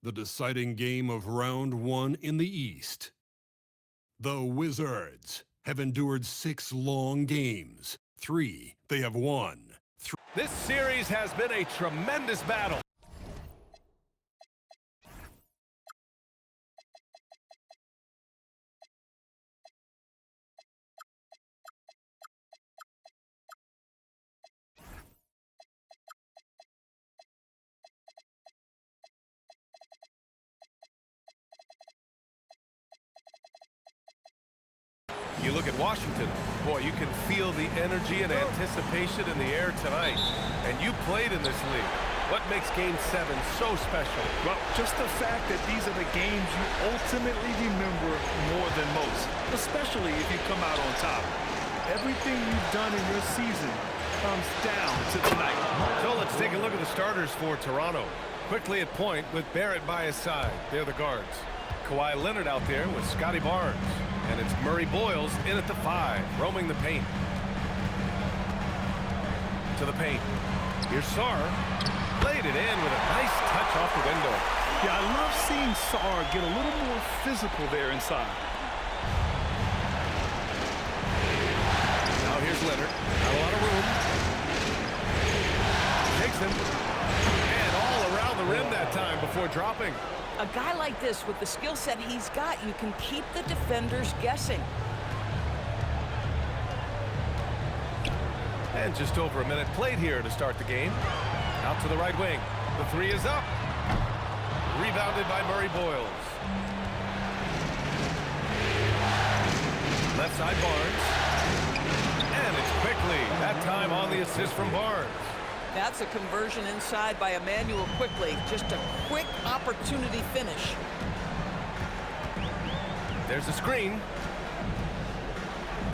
the deciding game of round one in the East. The Wizards have endured 6 long games. 3 they have won. This series has been a tremendous battle. You look at Washington, boy, you can feel the energy and anticipation in the air tonight. And you played in this league. What makes Game 7 so special? Well, just the fact that these are the games you ultimately remember more than most, especially if you come out on top. Everything you've done in your season comes down to tonight. So let's take a look at the starters for Toronto. Quickly at point with Barrett by his side. They're the guards. Kawhi Leonard out there with Scotty Barnes. And it's Murray Boyles in at the 5, roaming the paint. To the paint. Here's Sarr. Played it in with a nice touch off the window. Yeah, I love seeing Sarr get a little more physical there inside. Now here's Leonard. Not a lot of room. Takes him. And all around the rim that time before dropping. A guy like this, with the skill set he's got, you can keep the defenders guessing. And just over a minute played here to start the game. Out to the right wing. The 3 is up. Rebounded by Murray Boyles. Left side Barnes. And it's quickly. That time on the assist from Barnes. That's a conversion inside by Immanuel Quickley. Just a quick opportunity finish. There's a screen.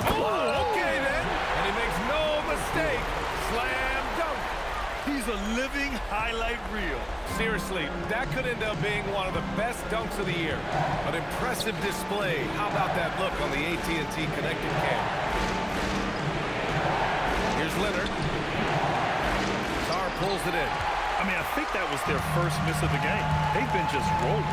Oh, okay then. And he makes no mistake. Slam dunk. He's a living highlight reel. Seriously, that could end up being one of the best dunks of the year. An impressive display. How about that look on the AT&T connected cam? Here's Leonard. Sarr pulls it in. I mean, I think that was their first miss of the game. They've been just rolling.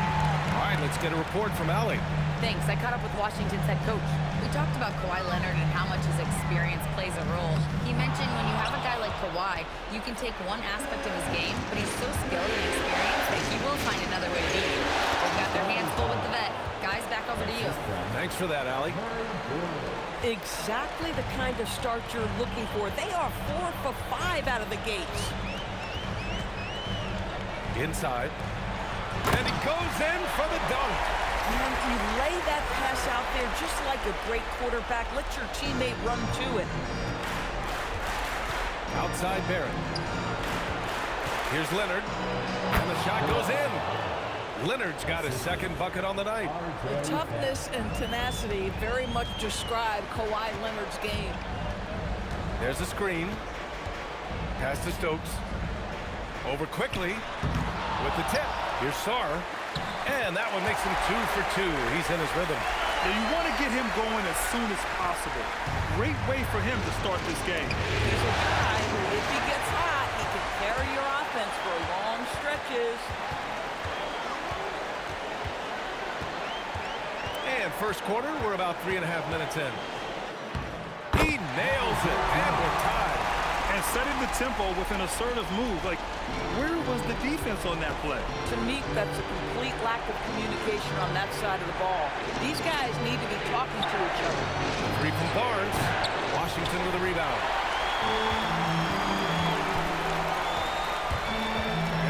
All right, let's get a report from Allie. Thanks. I caught up with Washington's head coach. We talked about Kawhi Leonard and how much his experience plays a role. He mentioned when you have a guy like Kawhi, you can take one aspect of his game, but he's so skilled and experienced that he will find another way to beat you. They've got their hands full with the vet. Guys, back over to you. Thanks for that, Allie. Exactly the kind of start you're looking for. They are 4 for 5 out of the gates. Inside. And he goes in for the dunk. And you lay that pass out there just like a great quarterback. Let your teammate run to it. Outside Barrett. Here's Leonard. And the shot goes in. Leonard's got his second bucket on the night. The toughness and tenacity very much describe Kawhi Leonard's game. There's a screen. Pass to Stokes. Over quickly with the tip. Here's Sarr. And that one makes him 2 for 2. He's in his rhythm. Now, you want to get him going as soon as possible. Great way for him to start this game. He's a guy who, if he gets hot, he can carry your offense for long stretches. And first quarter, we're about 3.5 minutes in. He nails it, and we're tied. And setting the tempo with an assertive move. Like, where was the defense on that play? To me, that's a complete lack of communication on that side of the ball. These guys need to be talking to each other. 3 from Barnes. Washington with a rebound.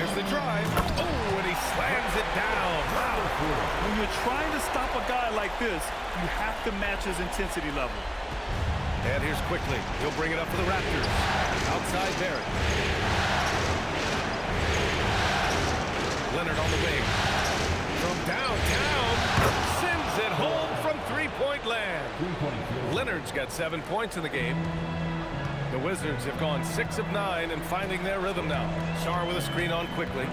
There's the drive. Oh, and he slams it down. Wow. When you're trying to stop a guy like this, you have to match his intensity level. And here's Quickley. He'll bring it up for the Raptors. Outside Barrett. Leonard on the wing. From downtown. Sends it home from three-point land. Leonard's got 7 points in the game. The Wizards have gone 6 of 9 and finding their rhythm now. Sarr with a screen on Quickley.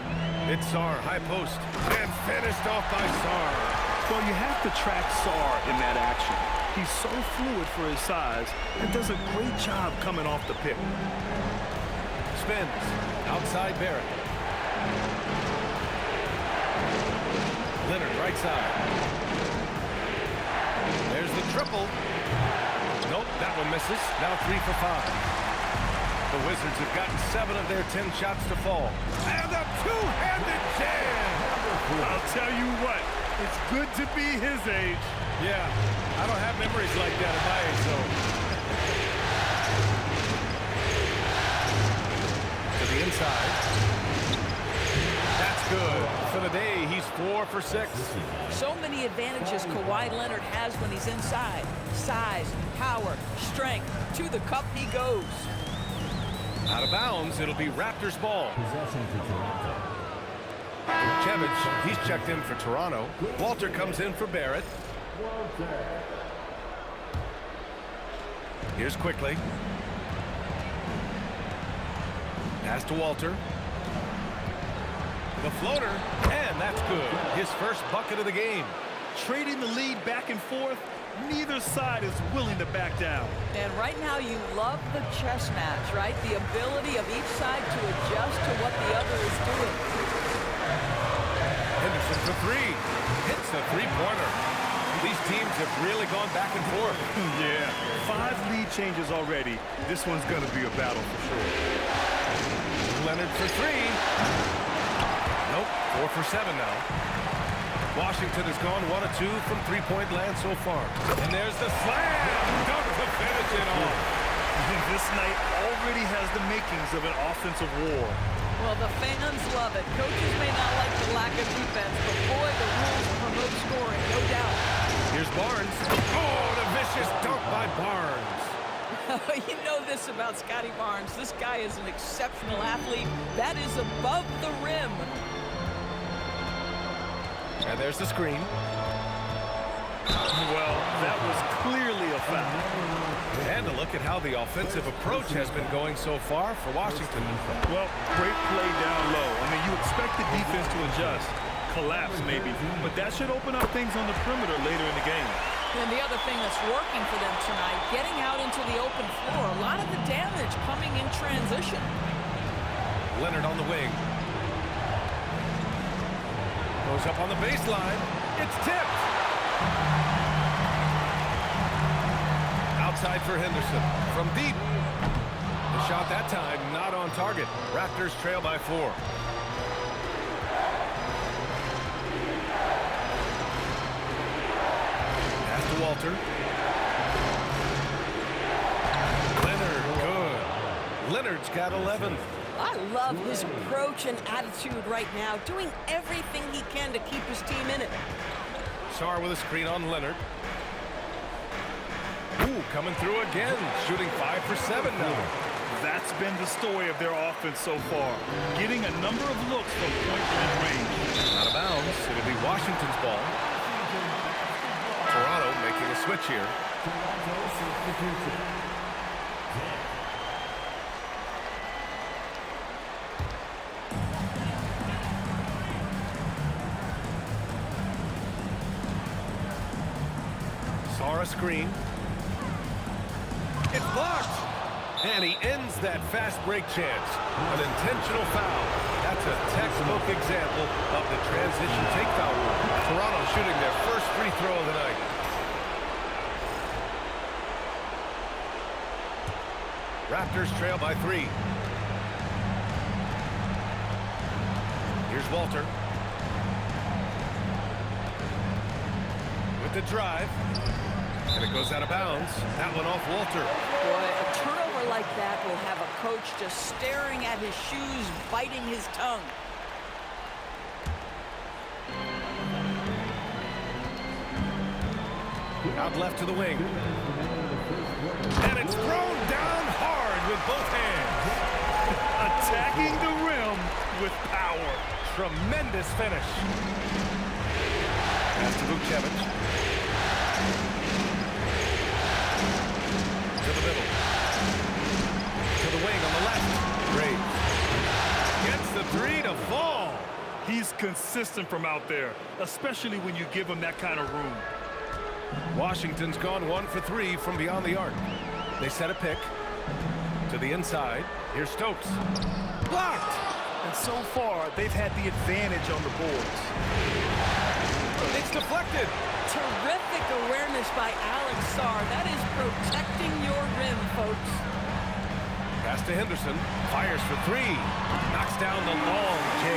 It's Sarr, high post. And finished off by Sarr. Well, you have to track Sarr in that action. He's so fluid for his size and does a great job coming off the pick. Spins. Outside Barrett. Leonard, right side. There's the triple. Nope, that one misses. Now 3 for 5. The Wizards have gotten 7 of their 10 shots to fall. And a two-handed jam! I'll tell you what, it's good to be his age. Yeah, I don't have memories like that at my age, though. To the inside. That's good. For the day, he's 4 for 6. So many advantages Kawhi Leonard has when he's inside. Size, power, strength. To the cup he goes. Out of bounds, it'll be Raptors ball. Vucevic, he's checked in for Toronto. Walter comes in for Barrett. Here's Quickly. Pass to Walter. The floater, and that's good. His first bucket of the game. Trading the lead back and forth, neither side is willing to back down. And right now you love the chess match, right? The ability of each side to adjust to what the other is doing. Henderson for 3. Hits the three-pointer. These teams have really gone back and forth. Yeah, 5 lead changes already. This one's going to be a battle for sure. Leonard for 3. Nope, 4 for 7 now. Washington has gone 1 of 2 from three-point land so far. And there's the slam! Dunk to finish it off. This night already has the makings of an offensive war. Well, the fans love it. Coaches may not like the lack of defense, but boy, the rules promote scoring, no doubt. Here's Barnes. Oh, the vicious dunk by Barnes. You know this about Scotty Barnes. This guy is an exceptional athlete. That is above the rim. And there's the screen. Well, that was clearly a foul. And a look at how the offensive approach has been going so far for Washington. Well, great play down low. I mean, you expect the defense to adjust, collapse maybe, but that should open up things on the perimeter later in the game. And the other thing that's working for them tonight, getting out into the open floor, a lot of the damage coming in transition. Leonard on the wing. Goes up on the baseline. It's tipped. Outside for Henderson. From deep. The shot that time not on target. Raptors trail by 4. Pass to Walter. Leonard, good. Leonard's got 11. I love his approach and attitude right now, doing everything he can to keep his team in it. Sarr with a screen on Leonard. Ooh, coming through again, shooting 5 for 7 now. That's been the story of their offense so far, getting a number of looks from point-blank range. Out of bounds, it'll be Washington's ball. Toronto making a switch here. Sarr a screen. It's blocked! And he ends that fast break chance. An intentional foul. That's a textbook example of the transition take foul rule. Toronto shooting their first free throw of the night. Raptors trail by 3. Here's Walter. With the drive. And it goes out of bounds. That one off Walter. Boy, a turnover like that will have a coach just staring at his shoes, biting his tongue. Out left to the wing. And it's thrown down hard with both hands. Attacking the rim with power. Tremendous finish. Pass to Vucevic. To the middle. To the wing on the left. Graves. Gets the 3 to fall. He's consistent from out there, especially when you give him that kind of room. Washington's gone 1 for 3 from beyond the arc. They set a pick. To the inside. Here's Stokes. Blocked! And so far, they've had the advantage on the boards. It's deflected. Terrific awareness by Alex Sarr. That is protecting your rim, folks. Pass to Henderson. Fires for three. Knocks down the long J.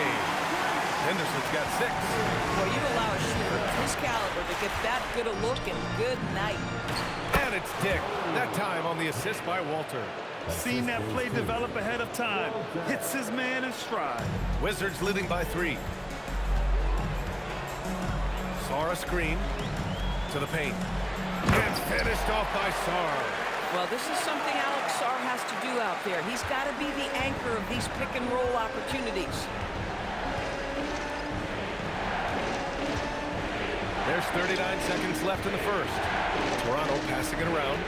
Henderson's got 6. Well, you allow a shooter of his caliber to get that good a look, and good night. And it's Dick. That time on the assist by Walter. Seen that play develop ahead of time. Hits his man in stride. Wizards leading by 3. Sarr a screen to the paint. And finished off by Sarr. Well, this is something Alex Sarr has to do out there. He's got to be the anchor of these pick-and-roll opportunities. There's 39 seconds left in the first. Toronto passing it around.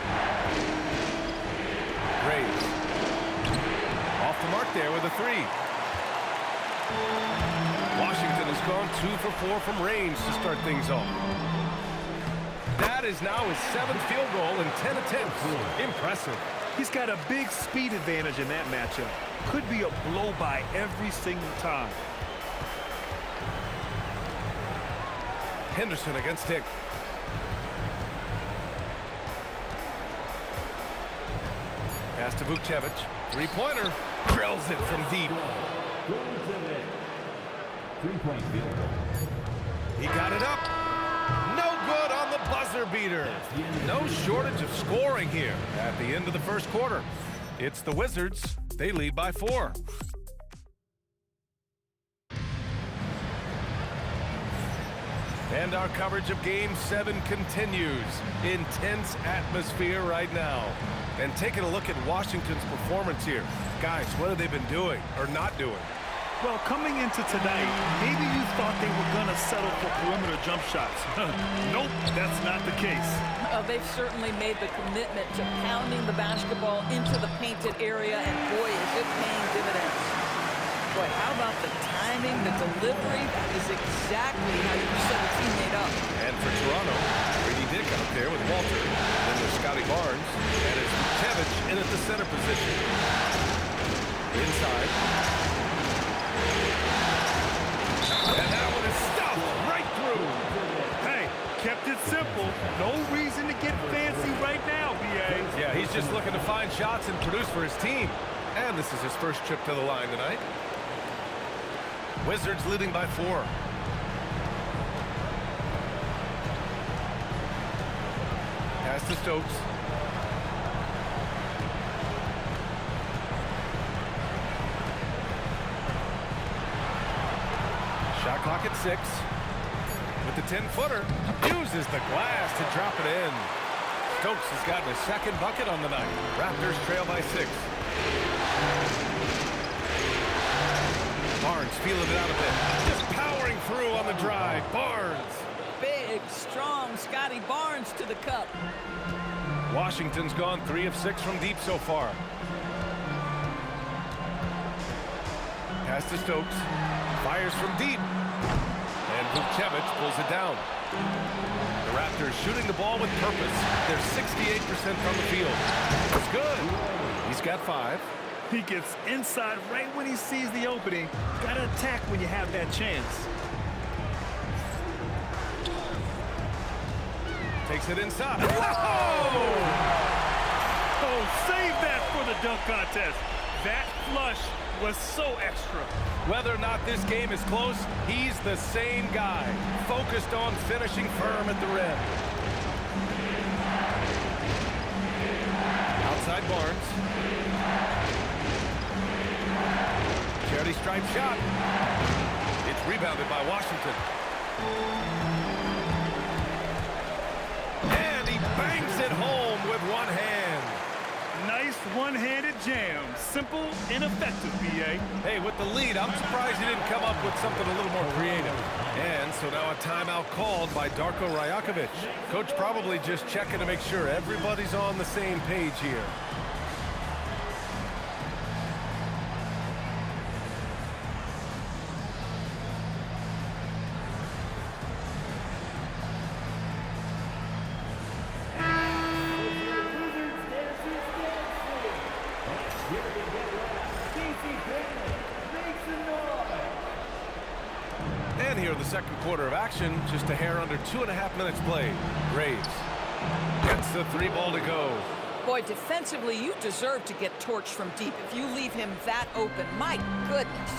Graves. Off the mark there with a 3. Washington has gone 2 for 4 from range to start things off. That is now his 7th field goal in 10 attempts. Impressive. He's got a big speed advantage in that matchup. Could be a blow-by every single time. Henderson against Dick. Pass to Vukcevic. 3-pointer. Drills it from deep. He got it up. No good on the buzzer beater. No shortage of scoring here at the end of the first quarter. It's the Wizards. They lead by 4. And our coverage of Game 7 continues. Intense atmosphere right now. And taking a look at Washington's performance here. Guys, what have they been doing or not doing? Well, coming into tonight, maybe you thought they were going to settle for perimeter jump shots. Nope, that's not the case. They've certainly made the commitment to pounding the basketball into the painted area, and boy, is it paying dividends. Boy, how about the timing, the delivery? That is exactly how you set a teammate up. And for Toronto, Brady Dick out there with Walter. Then there's Scotty Barnes. And it's Vukcevic in at the center position. Inside. And that one is stuffed right through. Hey, kept it simple. No reason to get fancy right now, B.A. Yeah, he's just looking to find shots and produce for his team. And this is his first trip to the line tonight. Wizards leading by 4. Pass to Stokes. Shot clock at 6. With the 10-footer, uses the glass to drop it in. Stokes has gotten a second bucket on the night. Raptors trail by 6. Barnes feeling it out a bit. Just powering through on the drive. Barnes. Big, strong Scotty Barnes to the cup. Washington's gone 3 of 6 from deep so far. Pass to Stokes. Fires from deep. And Vukcevic pulls it down. The Raptors shooting the ball with purpose. They're 68% from the field. It's good. He's got 5. He gets inside right when he sees the opening. Gotta attack when you have that chance. Takes it inside. Oh, save that for the dunk contest. That flush was so extra. Whether or not this game is close, he's the same guy. Focused on finishing firm at the rim. Outside Barnes. Charity stripe shot. It's rebounded by Washington. And he bangs it home with one hand. Nice one-handed jam. Simple and effective, B.A. Hey, with the lead, I'm surprised he didn't come up with something a little more creative. And so now a timeout called by Darko Rajakovic. Coach probably just checking to make sure everybody's on the same page here. the second quarter of action. Just a hair under 2.5 minutes played. Graves gets the 3 ball to go. Boy, defensively, you deserve to get torched from deep if you leave him that open. My goodness.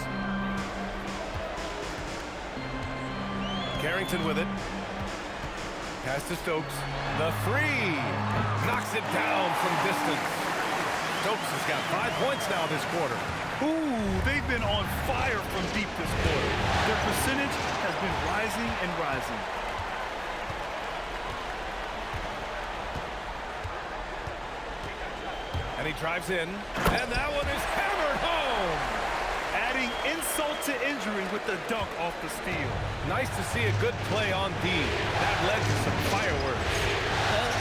Carrington with it. Pass to Stokes. The 3. Knocks it down from distance. Stokes has got 5 points now this quarter. Ooh, they've been on fire from deep this quarter. Their percentage has been rising and rising. And he drives in. And that one is hammered home. Adding insult to injury with the dunk off the steal. Nice to see a good play on D. That led to some fireworks.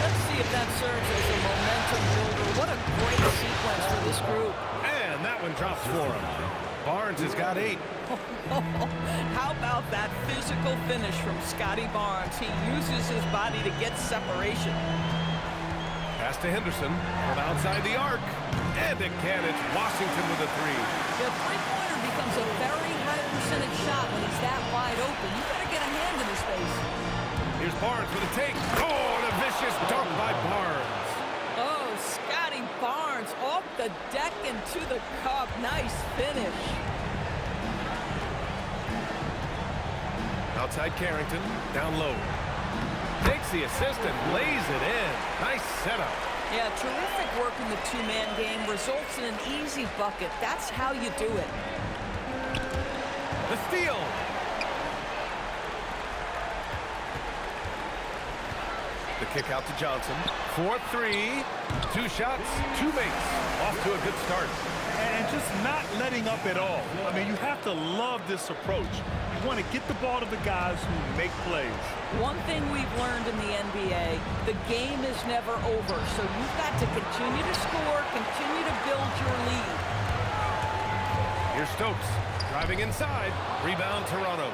Let's see if that serves as a momentum builder. What a great sequence for this group. And that one drops for him. Barnes has got 8. How about that physical finish from Scotty Barnes? He uses his body to get separation. Pass to Henderson from outside the arc. And again, it's Washington with a 3. The three-pointer becomes a very high percentage shot when he's that wide open. You better get a hand in his face. Here's Barnes with a take. Oh, and a vicious dunk by Barnes. Oh, Scotty Barnes off the deck and to the cup. Nice finish. Outside Carrington, down low. Takes the assist and lays it in. Nice setup. Yeah, terrific work in the two-man game. Results in an easy bucket. That's how you do it. The steal. The kick out to Johnson. 4-3. 2 shots, 2 makes. Off to a good start. And just not letting up at all. I mean, you have to love this approach. You want to get the ball to the guys who make plays. One thing we've learned in the NBA, the game is never over. So you've got to continue to score, continue to build your lead. Here's Stokes driving inside. Rebound Toronto.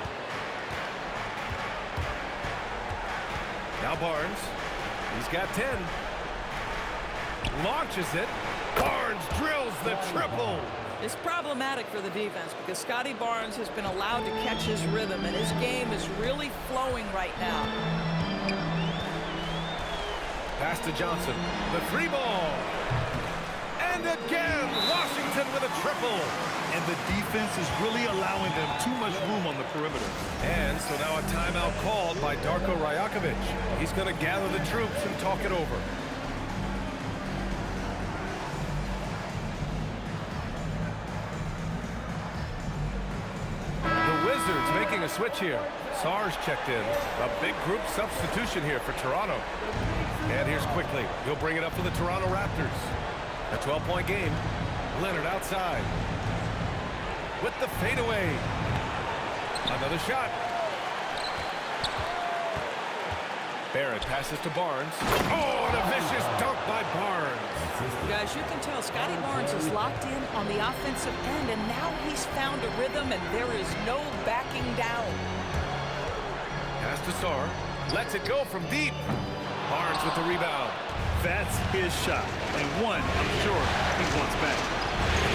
Now Barnes. He's got 10. Launches it. Barnes drills the triple. It's problematic for the defense because Scotty Barnes has been allowed to catch his rhythm, and his game is really flowing right now. Pass to Johnson. The 3 ball. And again, Washington with a triple. And the defense is really allowing them too much room on the perimeter. And so now a timeout called by Darko Rajakovic. He's going to gather the troops and talk it over. Wizards making a switch here. Sarge checked in. A big group substitution here for Toronto. And here's Quickly. He'll bring it up for the Toronto Raptors. A 12-point game. Leonard outside. With the fadeaway. Another shot. Barrett passes to Barnes. Oh, and a vicious dunk by Barnes. Guys, you can tell Scotty Barnes is locked in on the offensive end, and now he's found a rhythm, and there is no backing down. Pass to Sarr. Lets it go from deep. Barnes with the rebound. That's his shot. And one, I'm sure, he wants back.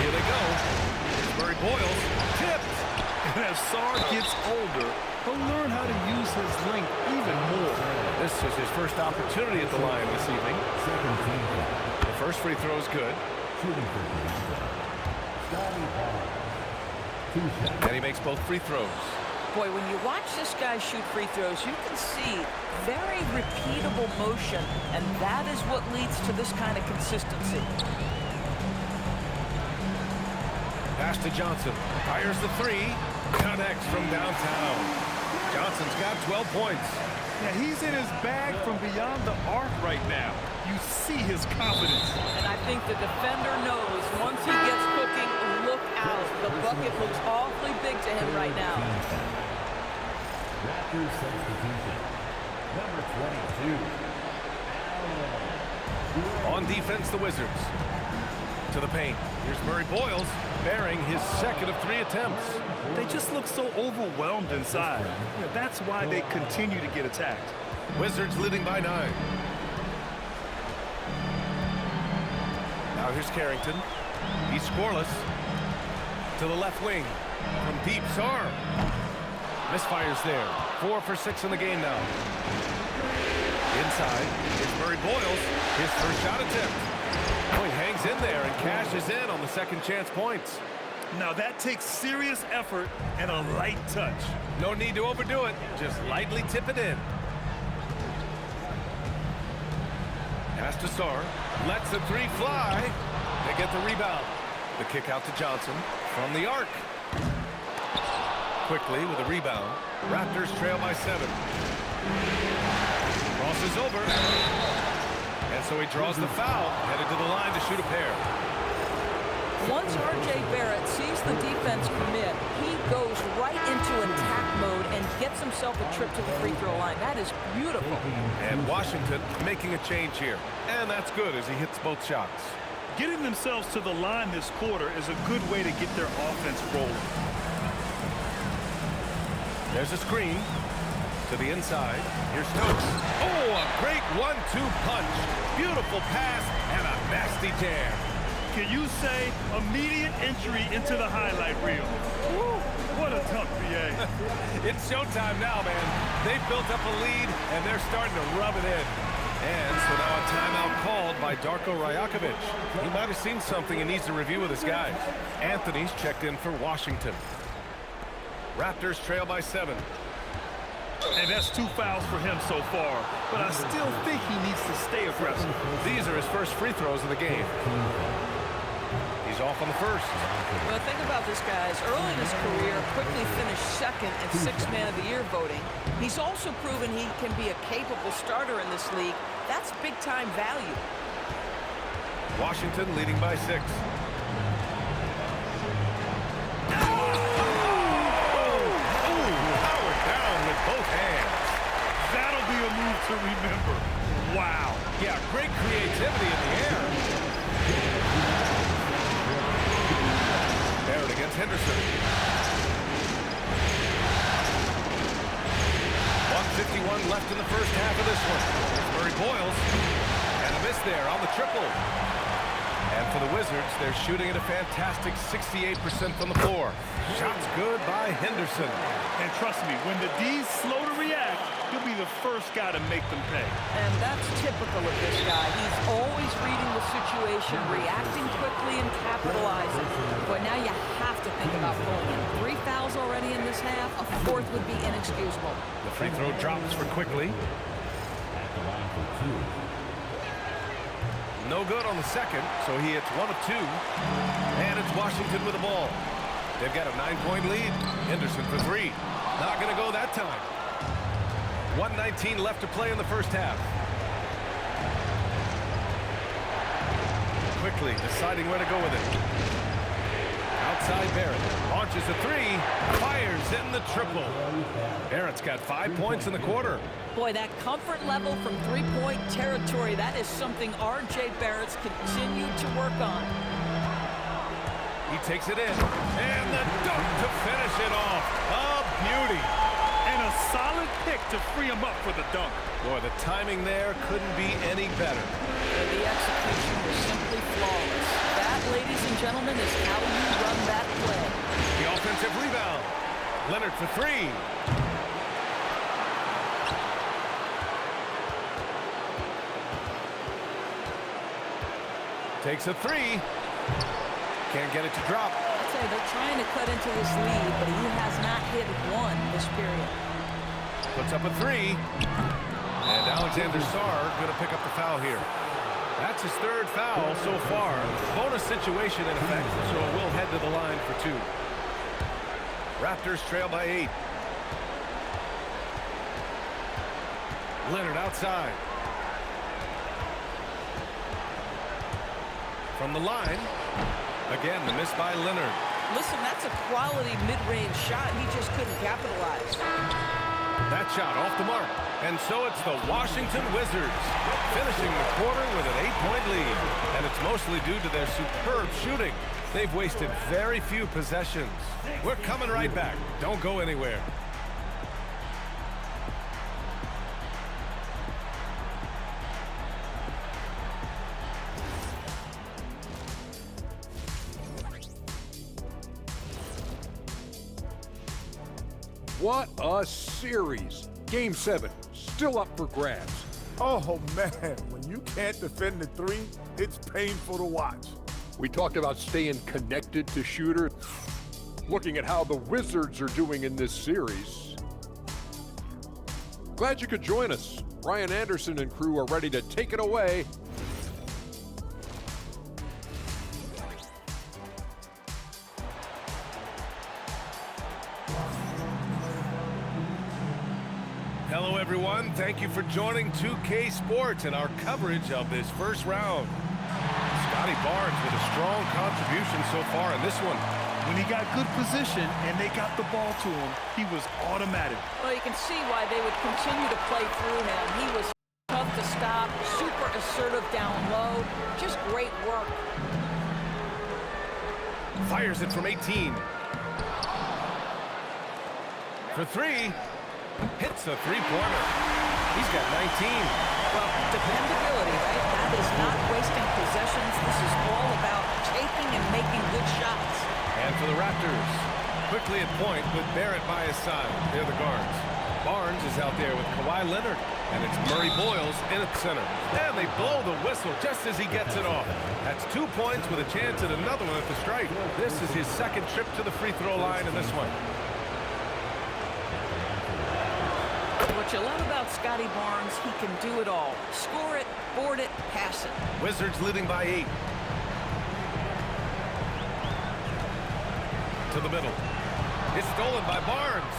Here they go. Here's Murray Boyles. Tipped. And as Sarr gets older, he'll learn how to use his length even more. This is his first opportunity at the line this evening. The first free throw is good. And he makes both free throws. Boy, when you watch this guy shoot free throws, you can see very repeatable motion, and that is what leads to this kind of consistency. Pass to Johnson. Fires the 3. Connects from downtown. Johnson's got 12 points. Yeah, he's in his bag from beyond the arc right now. You see his confidence. And I think the defender knows once he gets cooking, look out. The bucket looks awfully big to him right now. Raptors substitution. Number 22. On defense, the Wizards. To the paint. Here's Murray Boyles, bearing his second of 3 attempts. They just look so overwhelmed inside. Yeah, that's why they continue to get attacked. Wizards leading by 9. Now here's Carrington. He's scoreless. To the left wing. From deep, Sarr. Misfires there. 4 for 6 in the game now. Inside, it's Murray Boyles. His first shot attempt. Oh, he hangs in there and cashes in on the second chance points. Now that takes serious effort and a light touch. No need to overdo it. Just lightly tip it in. Pass to Sarr. Lets the three fly. They get the rebound. The kick out to Johnson from the arc. Quickly with a rebound. Raptors trail by 7. Crosses over. And so he draws the foul. Headed to the line to shoot a pair. Once R.J. Barrett sees the defense commit, he goes right into attack mode and gets himself a trip to the free throw line. That is beautiful. And Washington making a change here. And that's good as he hits both shots. Getting themselves to the line this quarter is a good way to get their offense rolling. There's a screen to the inside. Here's Stokes. Oh, a great 1-2 punch. Beautiful pass and a nasty jam. Can you say immediate entry into the highlight reel? Woo, what a tough BA. It's showtime now, man. They've built up a lead, and they're starting to rub it in. And so now a timeout called by Darko Rajakovic. He might have seen something he needs to review with his guys. Anthony's checked in for Washington. Raptors trail by 7. And that's 2 fouls for him so far. But I still think he needs to stay aggressive. These are his first free throws of the game. He's off on the first. Well, think about this, guys. Early in his career, quickly finished second in 6th Man of the Year voting. He's also proven he can be a capable starter in this league. That's big-time value. Washington leading by 6. Powered down with both hands. That'll be a move to remember. Wow. Yeah, great creativity in the air. Barrett against Henderson. 1:51 left in the first half of this one. Here's Murray Boyles. And a miss there on the triple. And for the Wizards, they're shooting at a fantastic 68% from the floor. Shots good by Henderson. And trust me, when the D's slow to react, he'll be the first guy to make them pay. And that's typical of this guy. He's always reading the situation, reacting quickly and capitalizing. But now you have to think about pulling in 3 fouls already in this half. A 4th would be inexcusable. The free throw drops for Quickly. At the line for 2. No good on the second, so he hits 1 of 2. And it's Washington with the ball. They've got a 9-point lead. Henderson for 3. Not going to go that time. 1:19 left to play in the first half. Quickly deciding where to go with it. Outside Barrett. Launches a 3. Fires in the triple. Barrett's got 5 points in the quarter. Boy, that comfort level from three-point territory, that is something R.J. Barrett's continued to work on. He takes it in. And the dunk to finish it off. A beauty. And a solid pick to free him up for the dunk. Boy, the timing there couldn't be any better. And the execution was simply flawless. That, ladies and gentlemen, is how you run that play. The offensive rebound. Leonard for 3. Takes a 3. Can't get it to drop. I'd say they're trying to cut into this lead, but he has not hit one this period. Puts up a 3. And Alexander Sarr going to pick up the foul here. That's his 3rd foul so far. Bonus situation in effect, so it will head to the line for 2. Raptors trail by 8. Leonard outside. From the line. Again, the miss by Leonard. Listen, that's a quality mid-range shot. He just couldn't capitalize. That shot off the mark. And so it's the Washington Wizards finishing the quarter with an 8-point lead. And it's mostly due to their superb shooting. They've wasted very few possessions. We're coming right back. Don't go anywhere. What a series. Game 7, still up for grabs. Oh, man, when you can't defend the three, it's painful to watch. We talked about staying connected to Shooter. Looking at how the Wizards are doing in this series. Glad you could join us. Ryan Anderson and crew are ready to take it away. Hello, everyone. Thank you for joining 2K Sports and our coverage of this first round. Scotty Barnes with a strong contribution so far in this one. When he got good position and they got the ball to him, he was automatic. Well, you can see why they would continue to play through him. He was tough to stop, super assertive down low. Just great work. Fires it from 18. For three. Hits a three-pointer. He's got 19. Well, dependability, right? That is not wasting possessions. This is all about taking and making good shots. And for the Raptors, quickly at point with Barrett by his side. They're the guards. Barnes is out there with Kawhi Leonard. And it's Murray Boyles in at center. And they blow the whistle just as he gets it off. That's 2 points with a chance at another one at the strike. This is his second trip to the free throw line in this one. What you love about Scotty Barnes, he can do it all. Score it, board it, pass it. Wizards leading by 8. To the middle. It's stolen by Barnes.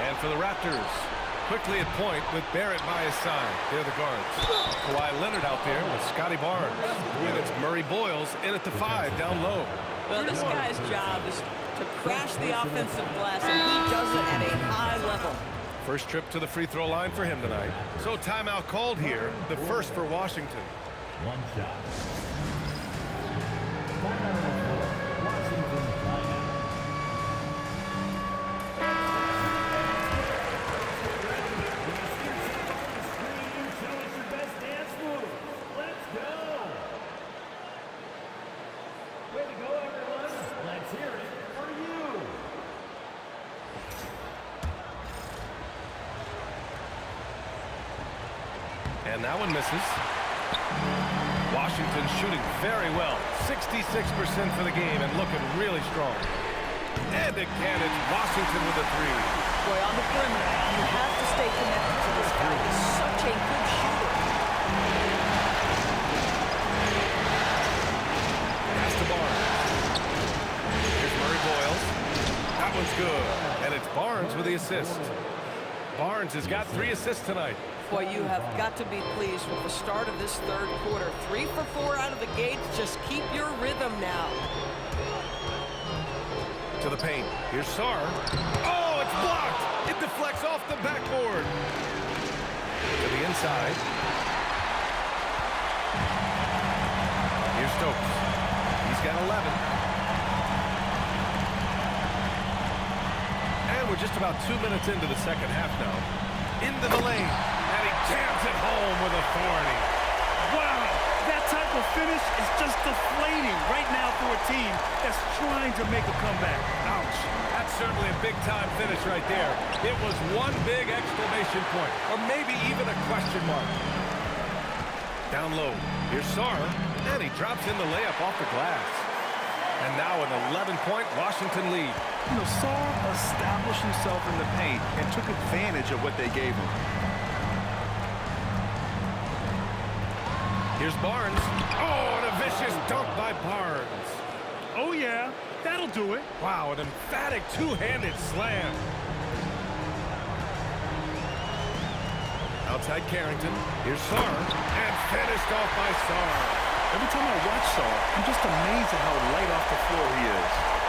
And for the Raptors, quickly at point with Barrett by his side. They're the guards. Kawhi Leonard out there with Scotty Barnes. And it's Murray Boyles in at the 5 down low. Well, this guy's job is to crash the offensive glass, and he does it at a high level. First trip to the free throw line for him tonight. So timeout called here, the first for Washington. One shot. Timeout. Washington timeout. Let's go. Way to go, everyone. Let's hear it for you. And that one misses. Washington shooting very well. 66% for the game and looking really strong. And again, it's Washington with a 3. Boy, on the perimeter, you have to stay connected to this guy. He's such a good shooter. Pass to Barnes. Here's Murray Boyles. That one's good. And it's Barnes with the assist. Barnes has got 3 assists tonight. Boy, you have got to be pleased with the start of this third quarter. 3 for 4 out of the gates. Just keep your rhythm now. To the paint. Here's Sarr. Oh, it's blocked. It deflects off the backboard. To the inside. Here's Stokes. He's got 11. And we're just about 2 minutes into the second half now. Into the lane. And he jams it home with authority. Wow, that type of finish is just deflating right now for a team that's trying to make a comeback. Ouch. That's certainly a big-time finish right there. It was one big exclamation point, or maybe even a question mark. Down low. Here's Sarr, and he drops in the layup off the glass. And now an 11-point Washington lead. You know, Sarr established himself in the paint and took advantage of what they gave him. Here's Barnes. Oh, and a vicious dunk by Barnes. Oh, yeah, that'll do it. Wow, an emphatic two-handed slam. Outside Carrington. Here's Sarr. And finished off by Sarr. Every time I watch Sarr, I'm just amazed at how light off the floor he is.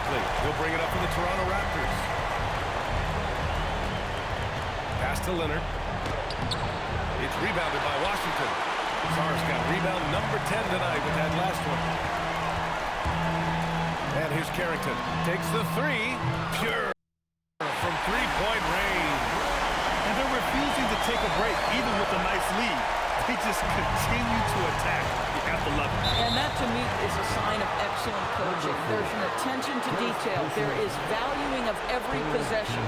quickly. He'll bring it up for the Toronto Raptors. Pass to Leonard. It's rebounded by Washington. Sarr's got rebound number 10 tonight with that last one. And here's Carrington. Takes the three. Pure from three-point range. And they're refusing to take a break, even with a nice lead. They just continue to attack. You have to love it. And that, to me, is a sign of excellent coaching. There's an attention to detail. There is valuing of every possession.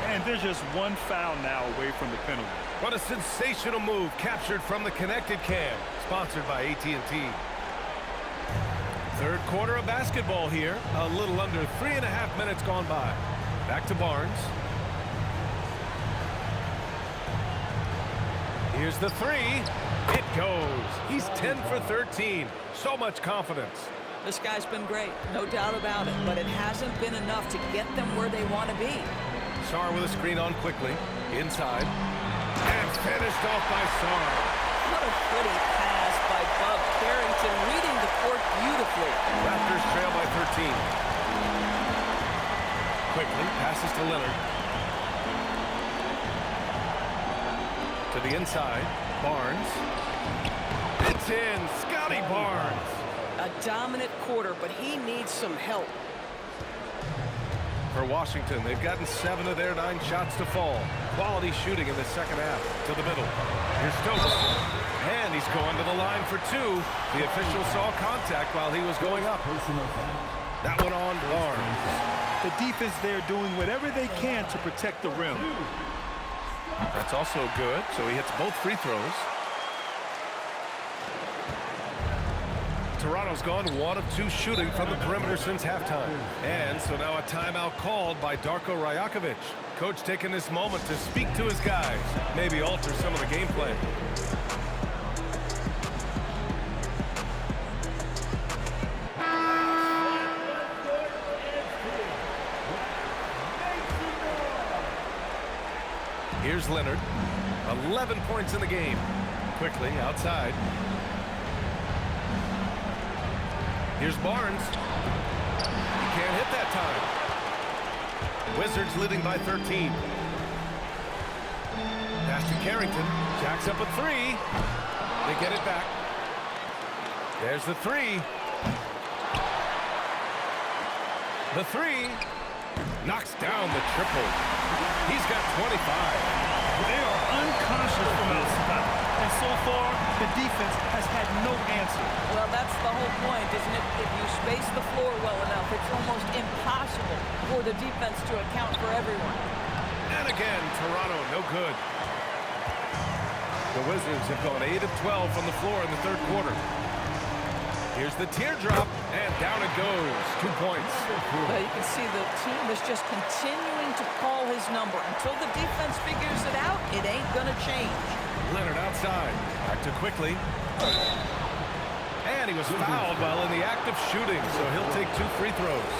And there's just one foul now away from the penalty. What a sensational move captured from the connected cam. Sponsored by AT&T. Third quarter of basketball here. A little under 3.5 minutes gone by. Back to Barnes. Here's the three. It goes. He's 10 for 13. So much confidence. This guy's been great, no doubt about it, but it hasn't been enough to get them where they want to be. Sarr with a screen on quickly. Inside. And finished off by Sarr. What a pretty pass by Bob Carrington, reading the court beautifully. Raptors trail by 13. Quickly passes to Leonard. To the inside. Barnes. It's in. Scotty Barnes. A dominant quarter, but he needs some help. For Washington, they've gotten 7 of their 9 shots to fall. Quality shooting in the second half. To the middle. Here's Stokes. And he's going to the line for 2. The official saw contact while he was going up. That one on Barnes. The defense there doing whatever they can to protect the rim. That's also good, so he hits both free throws. Toronto's gone 1 of 2 shooting from the perimeter since halftime. And so now a timeout called by Darko Rajakovic. Coach taking this moment to speak to his guys, maybe alter some of the game plan. Here's Leonard. 11 points in the game. Quickly outside. Here's Barnes. He can't hit that time. Wizards leading by 13. Pass to Carrington. Jacks up a 3. They get it back. There's the 3. The 3. Knocks down the triple. He's got 25. They are unconscious from outside. And so far, the defense has had no answer. Well, that's the whole point, isn't it? If you space the floor well enough, it's almost impossible for the defense to account for everyone. And again, Toronto, no good. The Wizards have gone 8 of 12 from the floor in the third quarter. Here's the teardrop, and down it goes. 2 points. Well, you can see the team is just continuing to call his number. Until the defense figures it out, it ain't going to change. Leonard outside. Back to quickly. And he was fouled while in the act of shooting, so he'll take 2 free throws.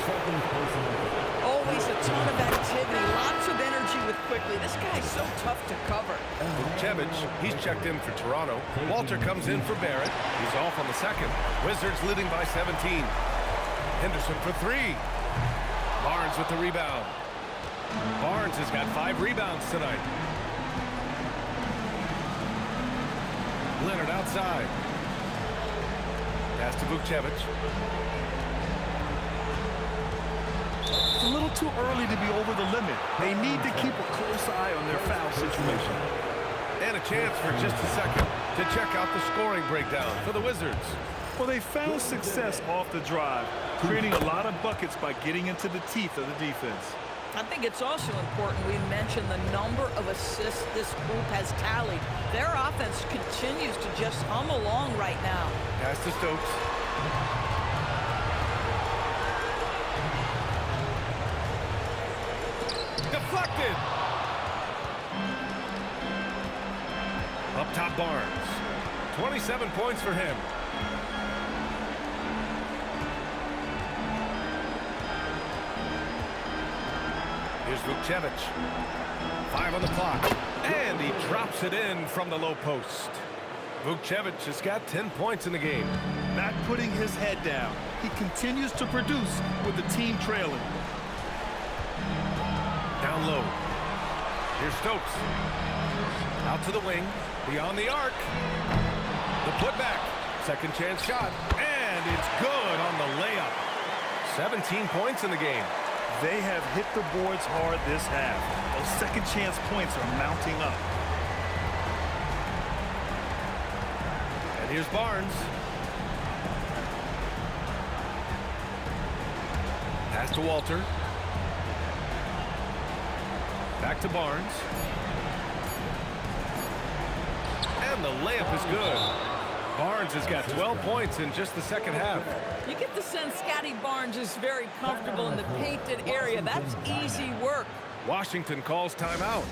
Always a ton of activity, lots of energy with quickly. This guy's so tough to cover. Vukcevic, he's checked in for Toronto. Walter comes in for Barrett. He's off on the second. Wizards leading by 17. Henderson for 3. Barnes with the rebound. Barnes has got 5 rebounds tonight. Leonard outside. Pass to Vukcevic. It's a little too early to be over the limit. They need to keep a close eye on their foul situation. And a chance for just a second to check out the scoring breakdown for the Wizards. Well, they found success off the drive, creating a lot of buckets by getting into the teeth of the defense. I think it's also important we mention the number of assists this group has tallied. Their offense continues to just hum along right now. Pass to Stokes. Deflected. Up top Barnes. 27 points for him. Here's Vukcevic. 5 on the clock. And he drops it in from the low post. Vukcevic has got 10 points in the game. Not putting his head down. He continues to produce with the team trailing. Down low. Here's Stokes. Out to the wing. Beyond the arc. The putback. Second chance shot. And it's good on the layup. 17 points in the game. They have hit the boards hard this half. Those second chance points are mounting up. And here's Barnes. Pass to Walter. Back to Barnes. And the layup is good. Barnes has got 12 points in just the second half. You get the sense Scotty Barnes is very comfortable in the painted area. That's easy work. Washington calls timeout.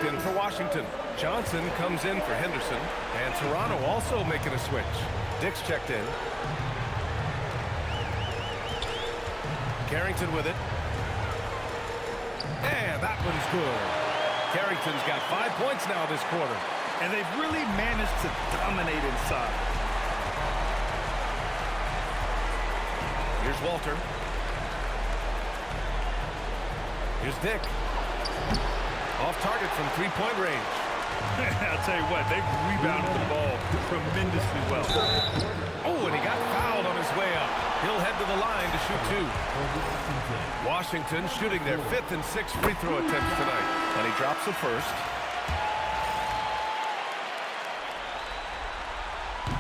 In for Washington. Johnson comes in for Henderson, and Toronto also making a switch. Dick's checked in. Carrington with it. And that one's good. Carrington's got 5 points now this quarter. And they've really managed to dominate inside. Here's Walter. Here's Dick. Off target from three-point range. I'll tell you what, they've rebounded the ball tremendously well. Oh, and he got fouled on his way up. He'll head to the line to shoot two. Washington shooting their 5th and 6th free throw attempts tonight. And he drops the first.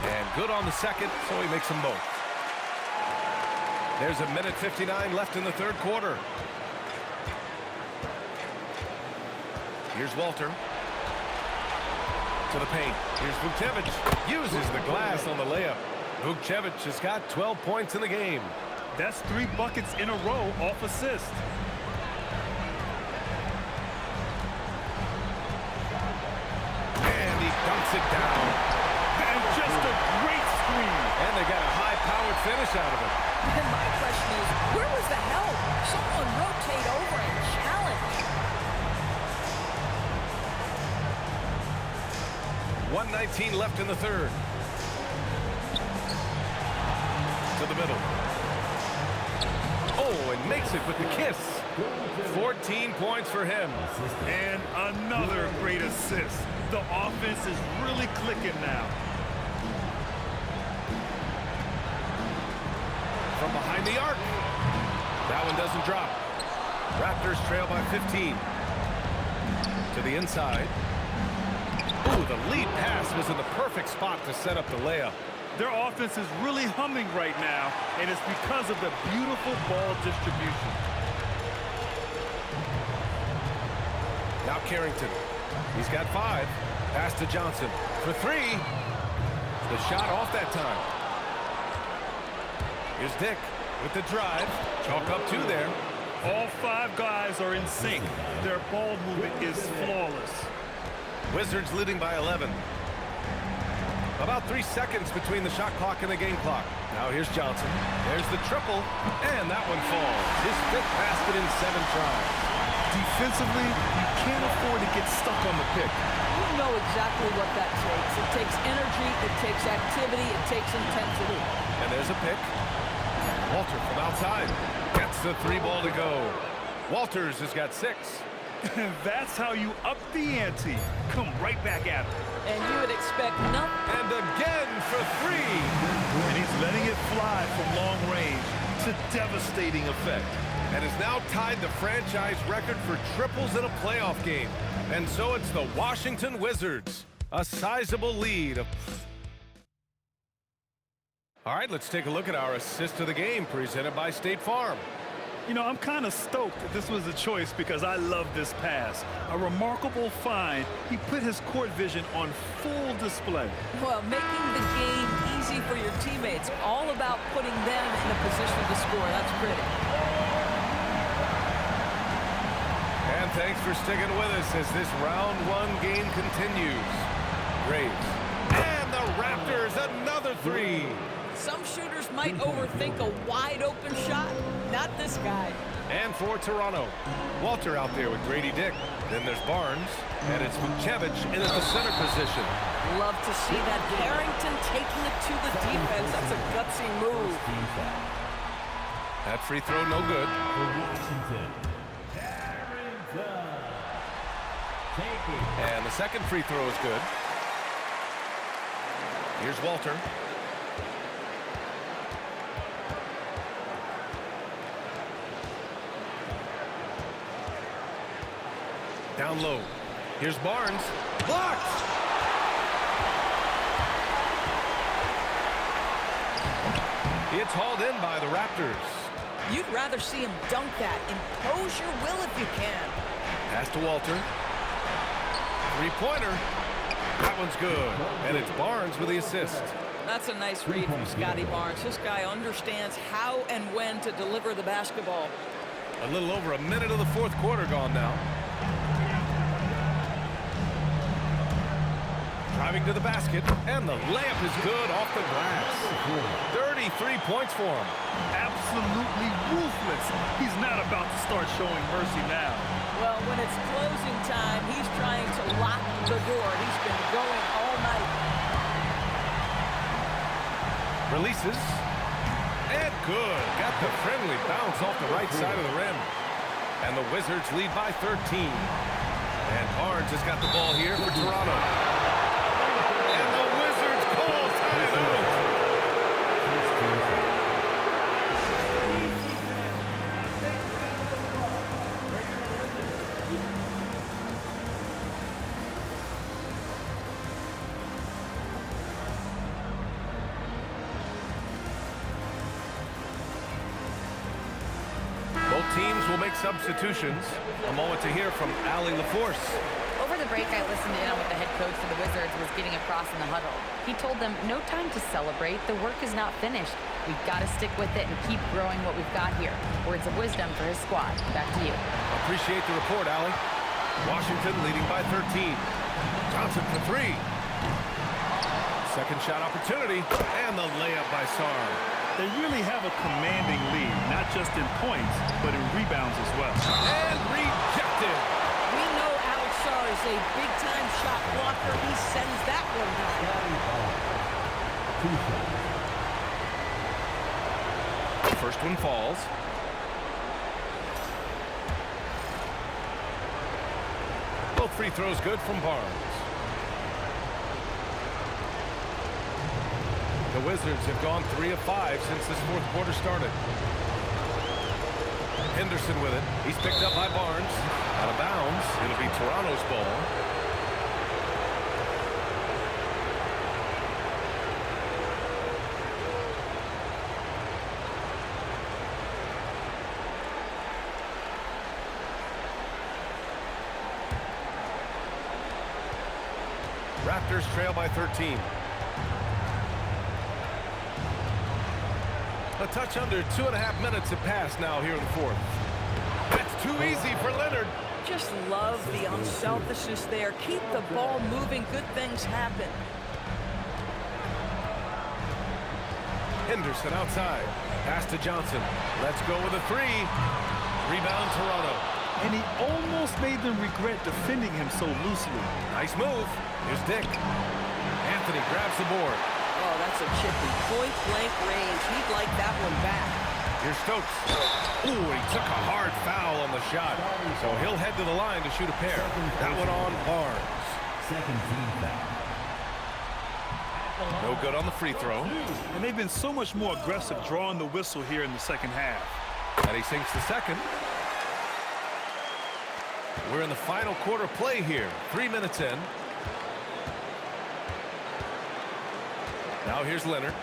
And good on the second, so he makes them both. There's a minute 59 left in the third quarter. Here's Walter. To the paint. Here's Vukcevic. Uses the glass on the layup. Vukcevic has got 12 points in the game. That's 3 buckets in a row off assist. And he dunks it down. And just a great screen. And they got a high-powered finish out of it. And my question is, where was the help? Someone rotate over and challenge. 1:19 left in the third. To the middle. Oh, and makes it with the kiss. 14 points for him. And another great assist. The offense is really clicking now. From behind the arc. That one doesn't drop. Raptors trail by 15. To the inside. Ooh, the lead pass was in the perfect spot to set up the layup. Their offense is really humming right now, and it's because of the beautiful ball distribution. Now Carrington. He's got 5. Pass to Johnson for 3. The shot off that time. Here's Dick with the drive. Chalk up 2 there. All 5 guys are in sync. Their ball movement is flawless. Wizards leading by 11. About 3 seconds between the shot clock and the game clock. Now here's Johnson. There's the triple, and that one falls. His 5th basket in 7 tries. Defensively, you can't afford to get stuck on the pick. You know exactly what that takes. It takes energy, it takes activity, it takes intensity. And there's a pick. Walter from outside. Gets the 3 ball to go. Walters has got 6. That's how you up the ante. Come right back at him. And you would expect nothing. And again for 3. And he's letting it fly from long range to devastating effect. And has now tied the franchise record for triples in a playoff game. And so it's the Washington Wizards. A sizable lead. All right, let's take a look at our assist of the game presented by State Farm. You know, I'm kind of stoked that this was a choice because I love this pass. A remarkable find. He put his court vision on full display. Well, making the game easy for your teammates. All about putting them in a position to score. That's pretty. And thanks for sticking with us as this round one game continues. Graves. And the Raptors, another three. Some shooters might overthink a wide-open shot. Not this guy. And for Toronto, Walter out there with Grady Dick. Then there's Barnes, and it's Vucevic in at the center position. Love to see that. Harrington taking it to the defense. That's a gutsy move. That free throw no good. And the second free throw is good. Here's Walter. Down low. Here's Barnes. Blocked! It's hauled in by the Raptors. You'd rather see him dunk that. Impose your will if you can. Pass to Walter. Three-pointer. That one's good. And it's Barnes with the assist. That's a nice read from Scotty Barnes. This guy understands how and when to deliver the basketball. A little over a minute of the fourth quarter gone now. Driving to the basket, and the layup is good off the glass. 33 points for him. Absolutely ruthless. He's not about to start showing mercy now. Well, when it's closing time, he's trying to lock the door. He's been going all night. Releases. And good. Got the friendly bounce off the right side of the rim. And the Wizards lead by 13. And Barnes has got the ball here for Toronto. Both teams will make substitutions. A moment to hear from Allie LaForce. Over the break, I listened in on what the head coach for the Wizards was getting across in the huddle. He told them, no time to celebrate. The work is not finished. We've got to stick with it and keep growing what we've got here. Words of wisdom for his squad. Back to you. Appreciate the report, Allie. Washington leading by 13. Johnson for three. Second shot opportunity. And the layup by Sarr. They really have a commanding lead, not just in points, but in rebounds as well. And rejected. We know Alex Sarr is a big-time shot blocker. He sends that one down. First one falls. Both free throws good from Barnes. The Wizards have gone 3 of 5 since this fourth quarter started. Henderson with it. He's picked up by Barnes. Out of bounds. It'll be Toronto's ball. Raptors trail by 13. A touch under 2.5 minutes have passed now here in the fourth. That's too easy for Leonard. Just love the unselfishness there. Keep the ball moving. Good things happen. Henderson outside. Pass to Johnson. Let's go with a three. Rebound Toronto. And he almost made them regret defending him so loosely. Nice move. Here's Dick. Anthony grabs the board. Oh, that's a chippy. Point-blank range. He'd like that one back. Here's Stokes. Ooh, he took a hard foul on the shot. So he'll head to the line to shoot a pair. That one on Barnes. Second team foul. No good on the free throw. And they've been so much more aggressive drawing the whistle here in the second half. And he sinks the second. We're in the final quarter play here. 3 minutes in. Now here's Leonard.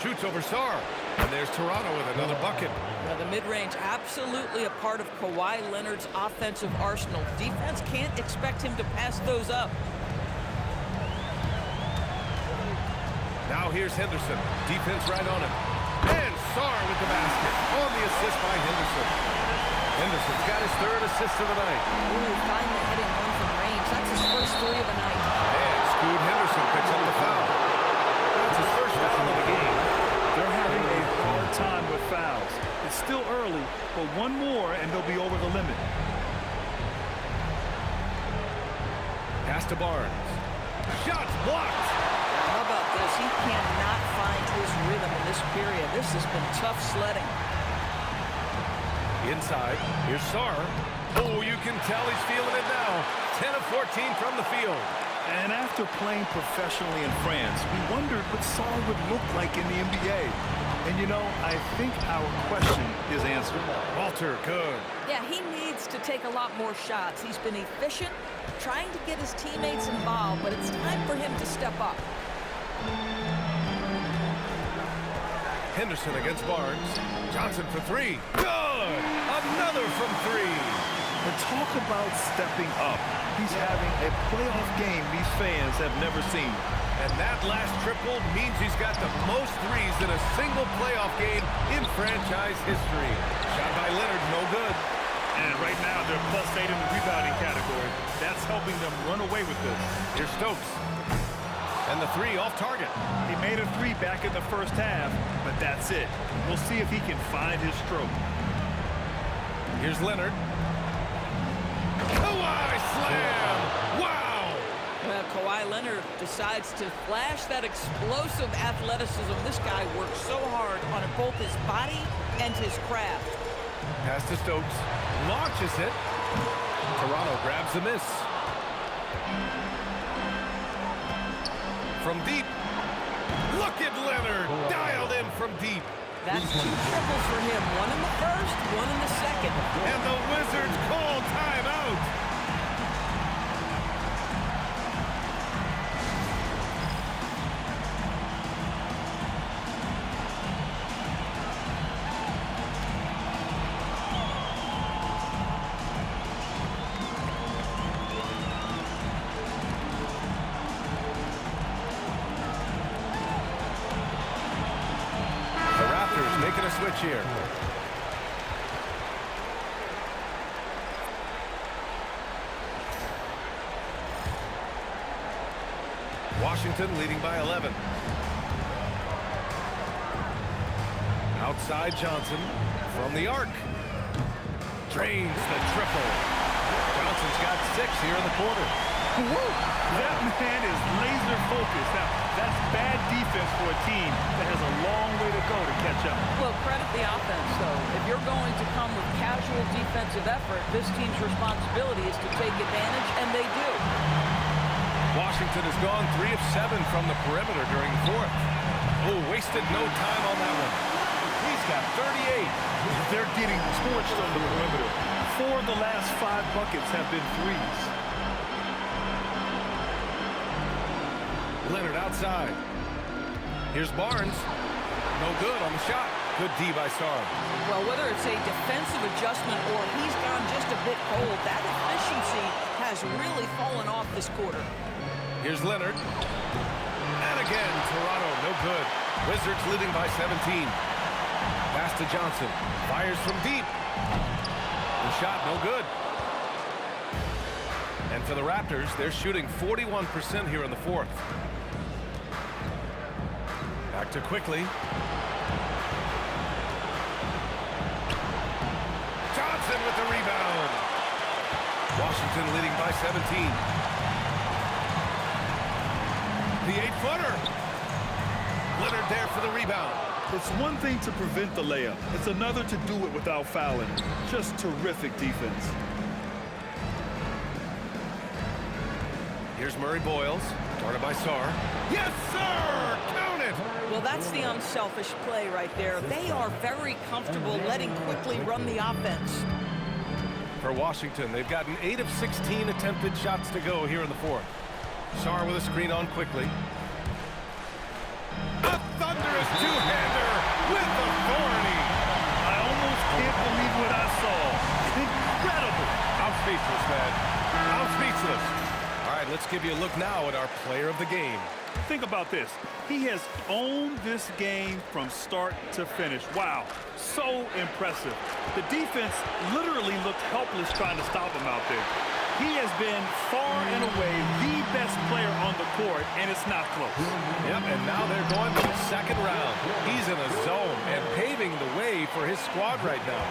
Shoots over Sarr. And there's Toronto with another bucket. Now, the mid-range absolutely a part of Kawhi Leonard's offensive arsenal. Defense can't expect him to pass those up. Now here's Henderson. Defense right on him. And Sarr with the basket. On the assist by Henderson. Henderson's got his third assist of the night. Ooh, finally hitting one from range. That's his first three of the night. And Scoot Henderson picks up the foul. That's his first foul of the game. They're having a hard time with fouls. It's still early, but one more and they'll be over the limit. Pass to Barnes. Shots blocked. How about this? He cannot find his rhythm in this period. This has been tough sledding. Inside. Here's Sarr. Oh, you can tell he's feeling it now. 10 of 14 from the field. And after playing professionally in France, we wondered what Sarr would look like in the NBA. And you know, I think our question is answered. Walter, good. Yeah, he needs to take a lot more shots. He's been efficient, trying to get his teammates involved, but it's time for him to step up. Henderson against Barnes. Johnson for three. Good! Another from three. And talk about stepping up. He's having a playoff game these fans have never seen. And that last triple means he's got the most threes in a single playoff game in franchise history. Shot by Leonard, no good. And right now, they're +8 in the rebounding category. That's helping them run away with this. Here's Stokes. And the three off target. He made a three back in the first half, but that's it. We'll see if he can find his stroke. Here's Leonard. Kawhi slam! Wow! Well, Kawhi Leonard decides to flash that explosive athleticism. This guy works so hard on both his body and his craft. Pass to Stokes. Launches it. Toronto grabs the miss. From deep. Look at Leonard. Dialed in from deep. That's 2 triples for him. One in the first, one in the second. And the Wizards call timeout. Making a switch here. Washington leading by 11. Outside Johnson from the arc. Drains the triple. Johnson's got 6 here in the quarter. Woo! That man is laser focused. Now, that's bad defense for a team that has a long way to go to catch up. Well, credit the offense, though. If you're going to come with casual defensive effort, this team's responsibility is to take advantage, and they do. Washington has gone 3 of 7 from the perimeter during the fourth. Oh, wasted no time on that one. He's got 38. They're getting torched on the perimeter. 4 of the last 5 buckets have been threes. Leonard outside. Here's Barnes. No good on the shot. Good D by Sarr. Well, whether it's a defensive adjustment or he's gone just a bit cold, that efficiency has really fallen off this quarter. Here's Leonard. And again, Toronto, no good. Wizards leading by 17. Pass to Johnson. Fires from deep. The shot, no good. And for the Raptors, they're shooting 41% here in the fourth. Back to quickly. Johnson with the rebound. Washington leading by 17. The 8-footer. Leonard there for the rebound. It's one thing to prevent the layup. It's another to do it without fouling. Just terrific defense. Here's Murray Boyles. Guarded by Sarr. Yes, sir! Count it! Well, that's the unselfish play right there. They are very comfortable letting quickly run the offense. For Washington, they've gotten 8 of 16 attempted shots to go here in the fourth. Sarr with a screen on quickly. A thunderous two-hander with authority. I almost can't believe what I saw. Incredible. I'm speechless, man. I'm speechless. All right, let's get give you a look now at our player of the game. Think about this. He has owned this game from start to finish. Wow, so impressive. The defense literally looked helpless trying to stop him out there. He has been far and away the best player on the court, and it's not close. Yep, and now they're going to the second round. He's in a zone and paving the way for his squad right now.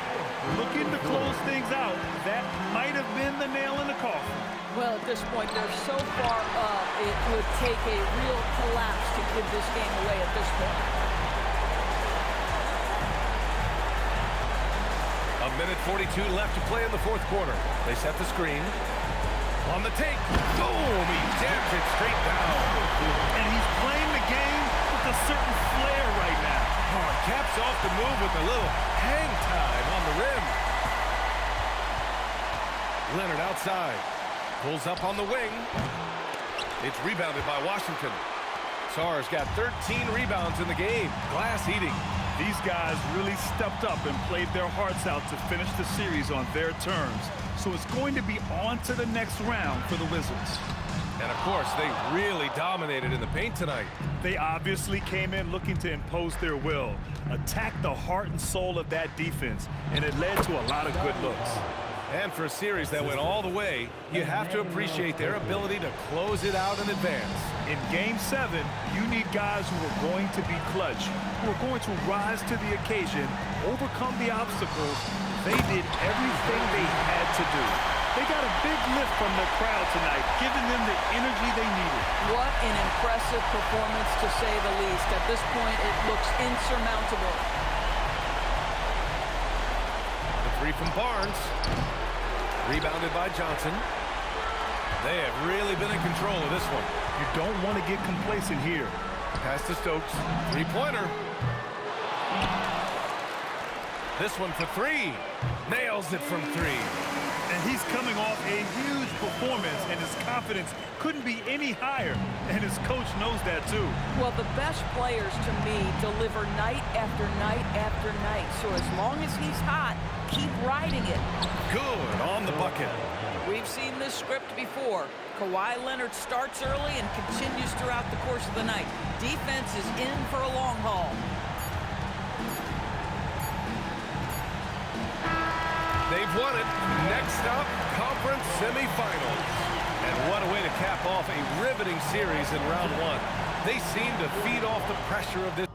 Looking to close things out. That might have been the nail in the coffin. Well, at this point, they're so far up, it would take a real collapse to give this game away at this point. A minute 42 left to play in the fourth quarter. They set the screen. On the take. Boom! He jams it straight down. And he's playing the game with a certain flair right now. Oh, caps off the move with a little hang time on the rim. Leonard outside. Pulls up on the wing. It's rebounded by Washington. Sarr's got 13 rebounds in the game. Glass eating. These guys really stepped up and played their hearts out to finish the series on their terms. So it's going to be on to the next round for the Wizards. And, of course, they really dominated in the paint tonight. They obviously came in looking to impose their will, attack the heart and soul of that defense, and it led to a lot of good looks. And for a series that went all the way, you have to appreciate their ability to close it out in advance. In Game 7, you need guys who are going to be clutch, who are going to rise to the occasion, overcome the obstacles. They did everything they had to do. They got a big lift from the crowd tonight, giving them the energy they needed. What an impressive performance, to say the least. At this point, it looks insurmountable. The three from Barnes. Rebounded by Johnson. They have really been in control of this one. You don't want to get complacent here. Pass to Stokes. Three-pointer. This one for three. Nails it from three. And he's coming off a huge performance, and his confidence couldn't be any higher. And his coach knows that, too. Well, the best players, to me, deliver night after night after night. So as long as he's hot, keep riding it. Good on the bucket. We've seen this script before. Kawhi Leonard starts early and continues throughout the course of the night. Defense is in for a long haul. They've won it. Next up, conference semifinals. And what a way to cap off a riveting series in round one. They seem to feed off the pressure of this.